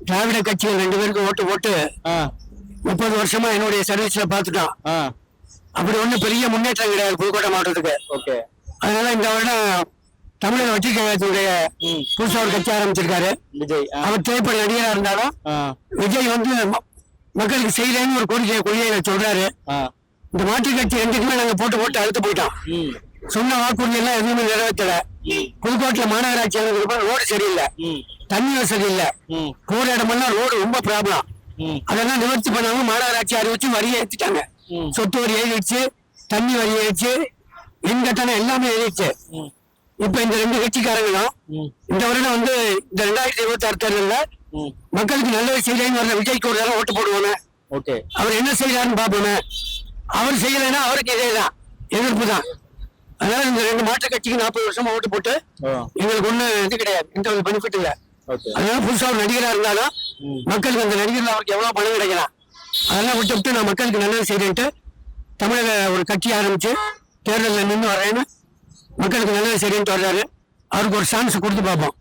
திராவிட கட்சிகள் 2 பேருக்கு ஓட்டு போட்டு 30 வருஷமா என்னுடைய சர்வீஸ்ல பாத்துட்டோம். அப்படி ஒண்ணும் பெரிய முன்னேற்றம் கிடையாது புதுக்கோட்டை மாவட்டத்துக்கு. ஓகே. அதனால இந்த வருடம் தமிழக வெற்றி கழகத்தினுடைய புதுசா ஒரு கட்சி ஆரம்பிச்சிருக்காரு விஜய். அவர் திரைப்பட நடிகரா இருந்தாலும் விஜய் வந்து மக்களுக்கு செய்யலன்னு ஒரு கொள்கையை சொல்றாரு. இந்த மாற்றுக் கட்சி 2க்குமே நாங்க போட்டு அழுத்து போயிட்டோம். சொன்ன வாக்குறுதி எல்லாம் எதுவுமே நிறைவேற்றல. புதுக்கோட்டை மாநகராட்சி ரோடு சரியில்லை, தண்ணி வசதி இல்ல, போற இடமெல்லாம் ரோடு ரொம்ப ப்ராப்ளம். அதெல்லாம் நிவர்த்தி பண்ணாம மாநகராட்சி அறிவிச்சு வரியை ஏற்றிட்டாங்க. சொத்து வரி ஏறிடுச்சு, தண்ணி வரி ஏறிச்சு, மின் கட்டணம் எல்லாமே ஏறிடுச்சு. இப்ப இந்த 2 கட்சிக்காரங்களும் இந்த வருடம் வந்து இந்த 2026 தேர்தல்ல மக்களுக்கு நல்லது செய்யலைன்னு வர விஜய்க்கு ஒரு தடவை ஓட்டு போடுவானே. அவர் என்ன செய்யறாருன்னு பாப்போமே. அவர் செய்யலைன்னா அவருக்கு இதேதான் எதிர்ப்பு தான். அதனால இந்த 2 மாற்றுக் கட்சிக்கு 40 வருஷமா ஓட்டு போட்டு எங்களுக்கு ஒண்ணு இது கிடையாது, எந்த ஒரு பெனிஃபிட் இல்ல. அதனால புதுசா ஒரு நடிகரா இருந்தாலும் மக்களுக்கு அந்த நடிகர்ல அவருக்கு எவ்வளவு பணம் கிடைக்கலாம் அதெல்லாம் விட்டு நான் மக்களுக்கு நல்லது செய்யறேன்ட்டு தமிழக ஒரு கட்சி ஆரம்பிச்சு தேர்தலில் நின்று வரேன்னு மக்களுக்கு நல்லது செய்யறேன்ட்டு வர்றாரு. அவருக்கு ஒரு சான்ஸ் கொடுத்து பார்ப்போம்.